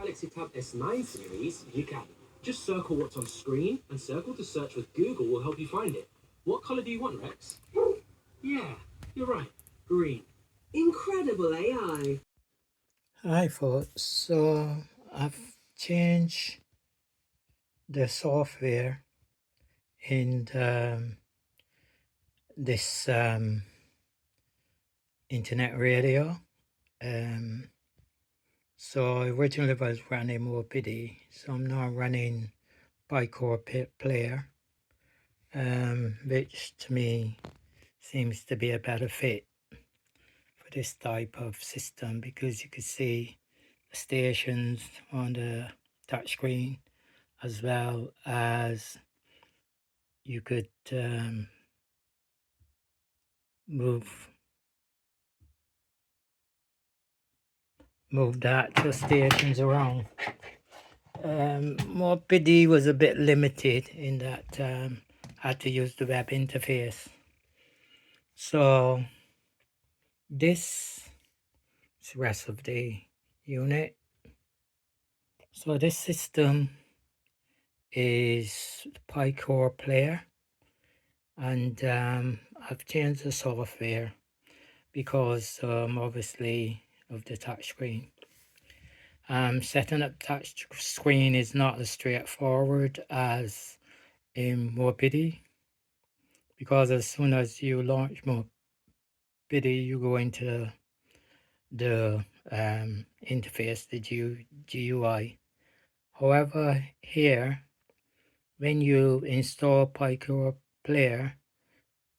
Galaxy Tab S9 series, you can. Just circle what's on screen and circle to search with Google will help you find it. What color do you want, Rex? Yeah, you're right. Green. Incredible AI. Hi folks, so I've changed the software in this internet radio. So originally I was running MoPD, so I'm now running PiCore player, which to me seems to be a better fit for this type of system because you can see the stations on the touchscreen as well as you could move that to stations around. MoPD was a bit limited in that I had to use the web interface. So this is the rest of the unit. So this system is the PiCore player, and I've changed the software because obviously of the touchscreen. Setting up touch screen is not as straightforward as in MoPD, because as soon as you launch MoPD, you go into the interface, the GUI. However, here, when you install PiCore Player,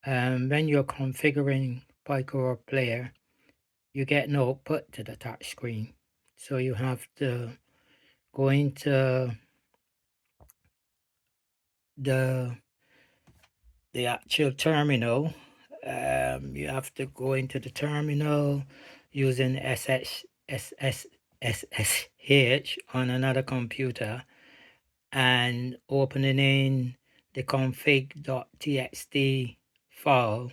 when you're configuring PiCore Player, you get no output to the touch screen. So you have to go into the actual terminal. You have to go into the terminal using SSH on another computer and opening the config.txt file.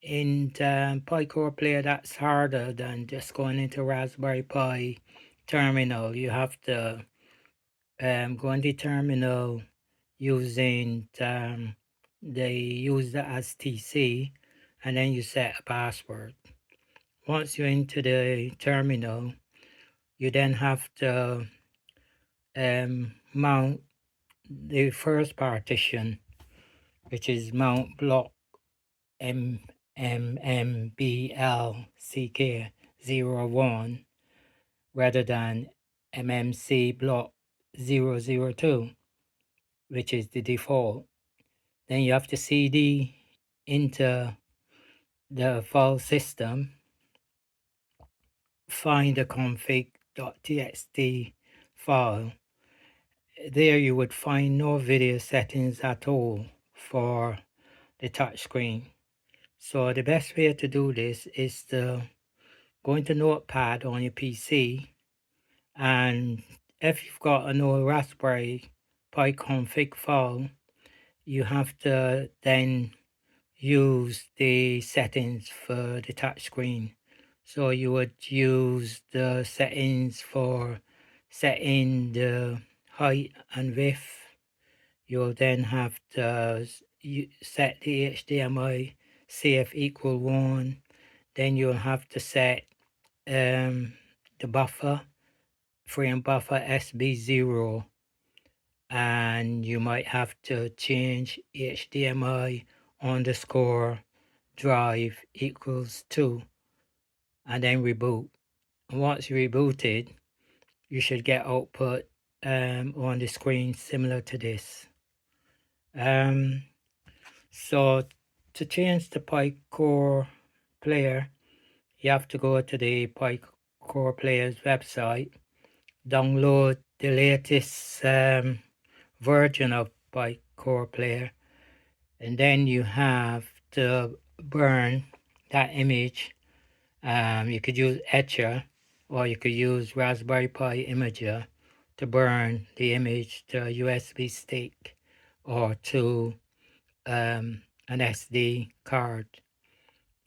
In PiCore Player, that's harder than just going into Raspberry Pi terminal. You have to go into terminal using they use the as TC, and then you set a password. Once you're into the terminal, you then have to mount the first partition, which is mount block MMBLCK01 rather than MMC block 002, which is the default. Then you have to CD into the file system, find the config.txt file. There you would find no video settings at all for the touchscreen. So the best way to do this is to go into Notepad on your PC, and if you've got an old Raspberry Pi config file, you have to then use the settings for the touchscreen. So you would use the settings for setting the height and width. You'll then have to set the HDMI CF equal 1. Then you'll have to set the buffer, frame buffer SB0. And you might have to change HDMI underscore drive equals 2 and then reboot. And once you rebooted, you should get output on the screen similar to this. So to change the PiCore player, you have to go to the PiCore player's website, download the latest version of PiCore player, and then you have to burn that image. You could use etcher, or you could use Raspberry Pi imager to burn the image to a USB stick or to an SD card.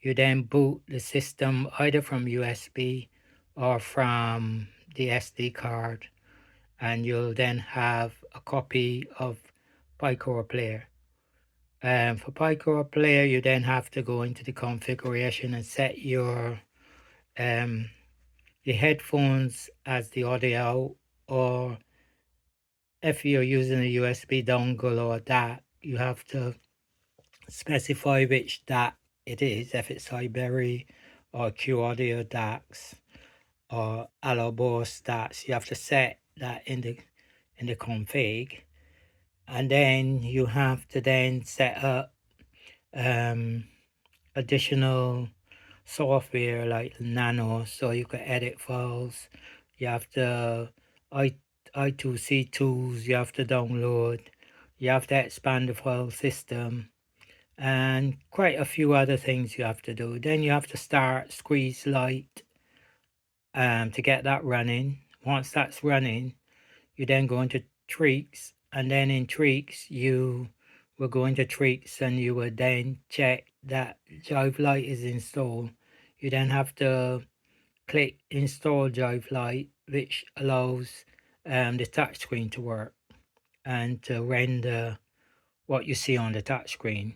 You then boot the system either from USB or from the SD card, and you'll then have a copy of PiCore Player. For PiCore Player, you then have to go into the configuration and set your headphones as the audio, or if you're using a USB dongle or DAC, you have to specify which DAC it is, if it's iBerry or Q Audio DACs or Alobos DACs. You have to set that in the config, and then you have to then set up additional software like Nano, so you can edit files. You have to I2C tools you have to download. You have to expand the file system, and quite a few other things you have to do. Then you have to start Squeeze Lite to get that running. Once that's running, you then go into Tweaks, and then in Tweaks you will go into Tweaks and you will then check that Jive Lite is installed. You then have to click Install Jive Lite, which allows the touchscreen to work and to render what you see on the touchscreen,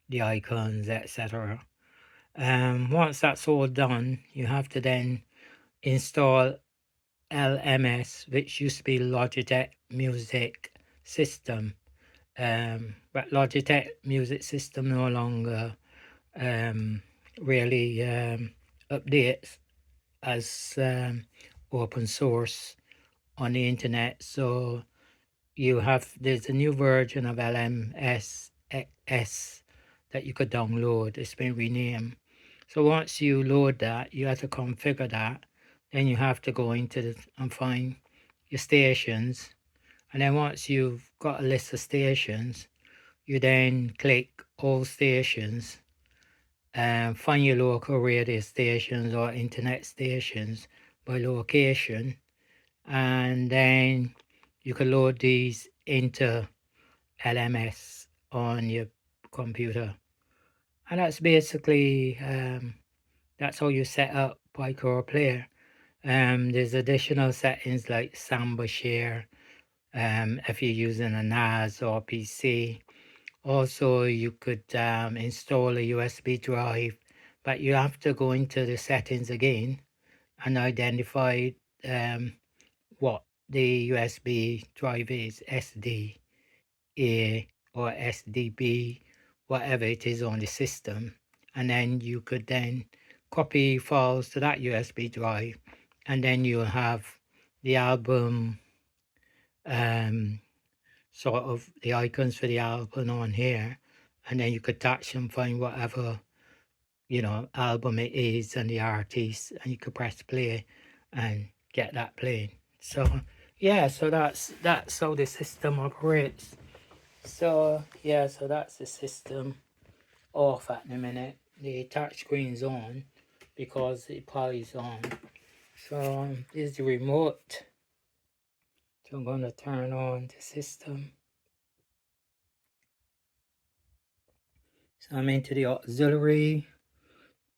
the icons, etc. Once that's all done, you have to then install LMS, which used to be Logitech Music System, but Logitech Music System no longer really updates as open source on the internet. So there's a new version of LMS that you could download. It's been renamed. So once you load that, you have to configure that. Then you have to go into and find your stations. And then once you've got a list of stations, you then click all stations and find your local radio stations or internet stations by location. And then you can load these into LMS on your computer. And that's basically that's how you set up PiCore Player. There's additional settings like Samba Share if you're using a NAS or PC. Also, you could install a USB drive, but you have to go into the settings again and identify what the USB drive is, SD, A, or SDB, whatever it is on the system. And then you could then copy files to that USB drive, and then you'll have the album, sort of the icons for the album on here, and then you could touch and find whatever album it is and the artist, and you could press play and get that playing. So yeah, so that's how the system operates. So yeah, so that's the system off at the minute. The touch screen's on because the Pi is on. So this is the remote. So I'm going to turn on the system. So I'm into the auxiliary.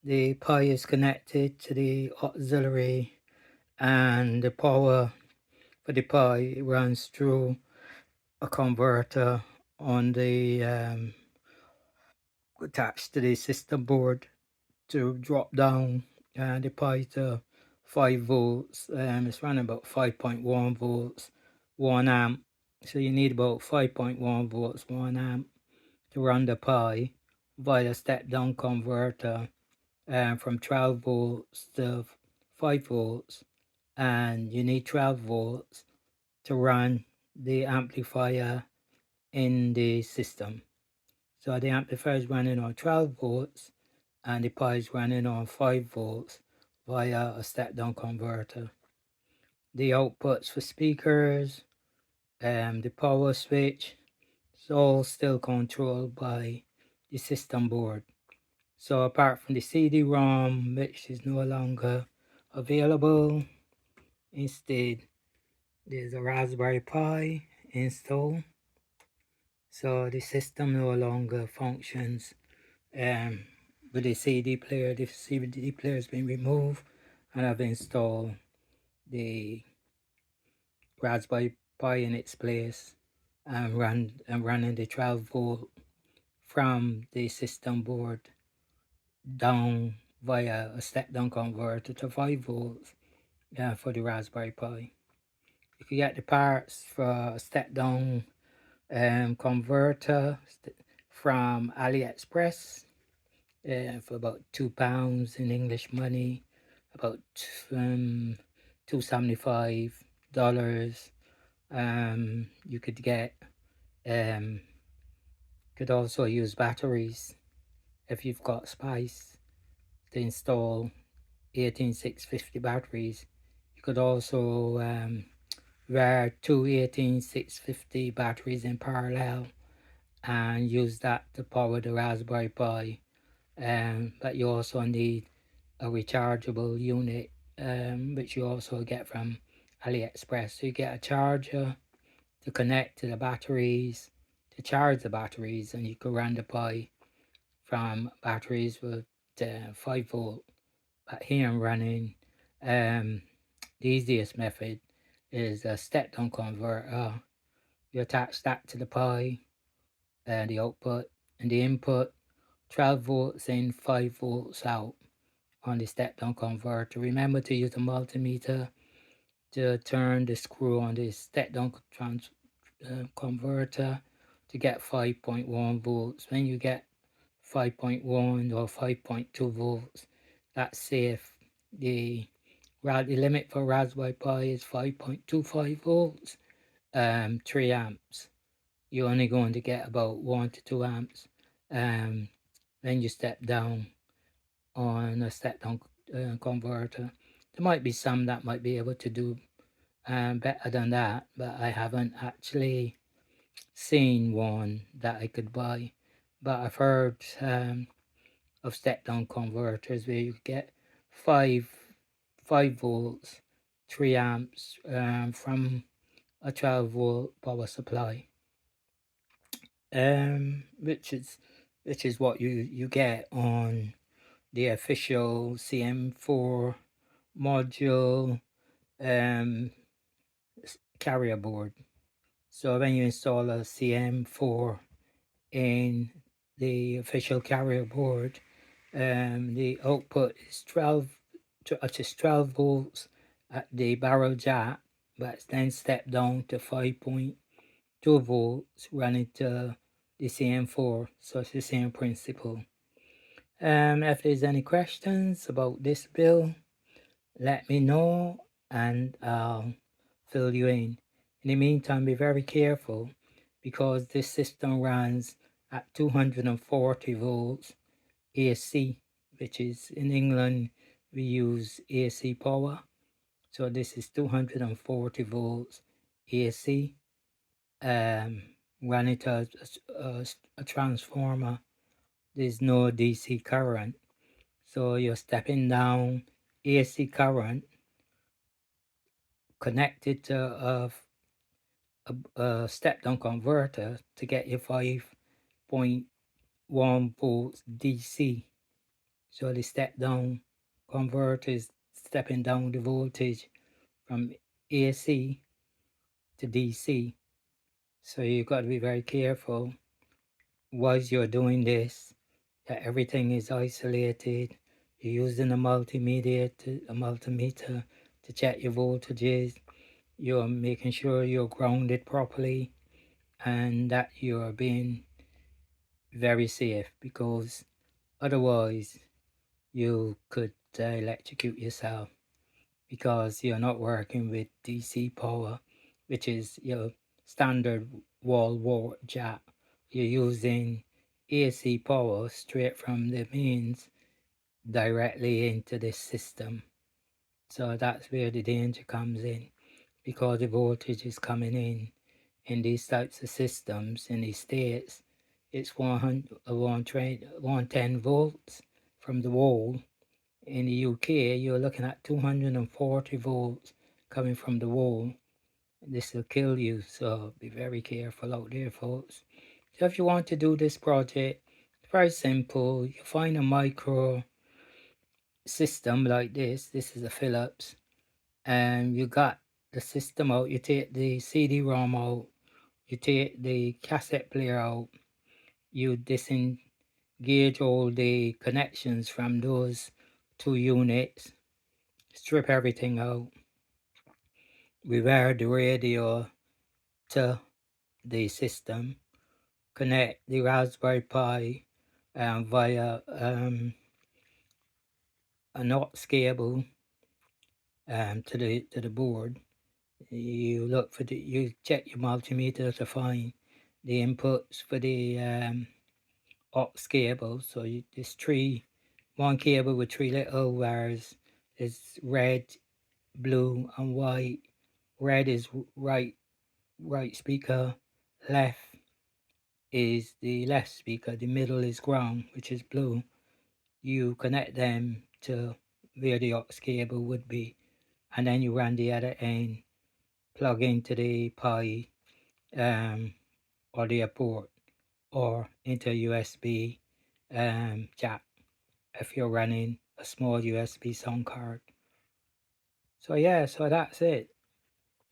The Pi is connected to the auxiliary, and the power for the Pi runs through a converter on the attached to the system board to drop down the Pi to 5 volts. It's running about 5.1 volts, 1 amp. So you need about 5.1 volts, 1 amp to run the Pi via step down converter from 12 volts to 5 volts. And you need 12 volts to run the amplifier in the system. So the amplifier is running on 12 volts and the Pi is running on 5 volts via a step-down converter. The outputs for speakers, the power switch, it's all still controlled by the system board. So apart from the CD-ROM, which is no longer available, instead there's a Raspberry Pi installed. So the system no longer functions with the CD player. The CD player has been removed, and I've installed the Raspberry Pi in its place and running the 12 volt from the system board down via a step down converter to 5 volts for the Raspberry Pi. You can get the parts for a step down converter from AliExpress for about £2 in English money, about $275. You could get could also use batteries if you've got space to install 18650 batteries. You could also wire two 18650 batteries in parallel and use that to power the Raspberry Pi. But you also need a rechargeable unit, which you also get from AliExpress. So you get a charger to connect to the batteries, to charge the batteries, and you can run the Pi from batteries with 5 volt. But here I'm running the easiest method is a step down converter. You attach that to the Pi, the output, and the input 12 volts in, 5 volts out on the step down converter. Remember to use a multimeter to turn the screw on the step down converter to get 5.1 volts. When you get 5.1 or 5.2 volts, that's safe. The limit for Raspberry Pi is 5.25 volts, 3 amps. You're only going to get about 1 to 2 amps when you step down on a step down converter. There might be some that might be able to do better than that, but I haven't actually seen one that I could buy. But I've heard of step down converters where you get 5 volts, 3 amps from a 12 volt power supply, which is what you get on the official CM4 module carrier board. So when you install a CM4 in the official carrier board, the output is 12 volts at the barrel jack, but it's then stepped down to 5.2 volts running to the CM4. So it's the same principle. If there's any questions about this bill, let me know and I'll fill you in. In the meantime, be very careful because this system runs at 240 volts AC, which is in England we use AC power. So this is 240 volts AC running to a transformer. There's no DC current. So you're stepping down AC current connected to a step down converter to get your 5.1 volts DC. So the step down converter is stepping down the voltage from AC to DC. So you've got to be very careful whilst you're doing this, that everything is isolated. You're using a multimeter to check your voltages. You're making sure you're grounded properly and that you're being very safe, because otherwise you could electrocute yourself because you're not working with DC power, which is your standard wall wart jack. You're using AC power straight from the mains directly into this system. So that's where the danger comes in, because the voltage is coming in these types of systems in these states. It's 110 volts from the wall. In the UK, you're looking at 240 volts coming from the wall. This will kill you, so be very careful out there, folks. So if you want to do this project, it's very simple. You find a micro system like this. This is a Philips, and you got the system out, you take the CD-ROM out, you take the cassette player out, you disengage all the connections from those two units, strip everything out, rewire the radio to the system, connect the Raspberry Pi via an aux cable to the board. You look for you check your multimeter to find the inputs for the aux cable. So there's one cable with three little wires. It's red, blue, and white. Red is right speaker, left is the left speaker, the middle is ground, which is blue. You connect them to where the aux cable would be, and then you run the other end, plug into the Pi audio port or into USB jack if you're running a small USB sound card. So yeah, so that's it.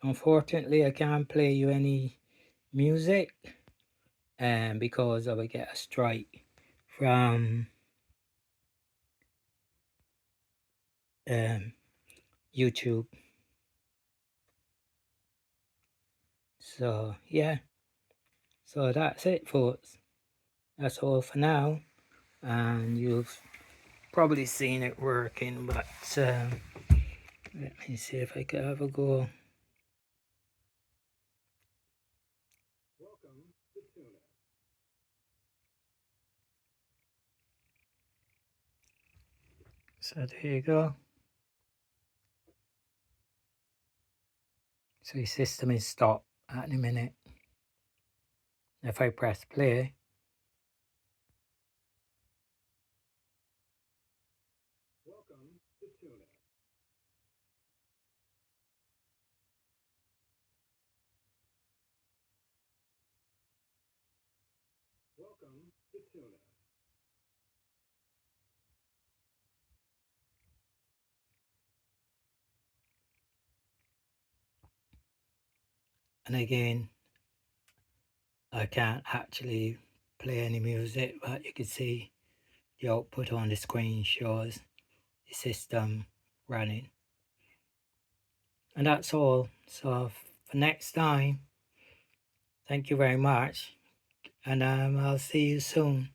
Unfortunately, I can't play you any music because I will get a strike from YouTube. So yeah, so that's it, folks. That's all for now, and you've probably seen it working, but let me see if I can have a go. So there you go. So the system is stopped at the minute. If I press play, and again, I can't actually play any music, but you can see the output on the screen shows the system running. And that's all. So for next time, thank you very much, and I'll see you soon.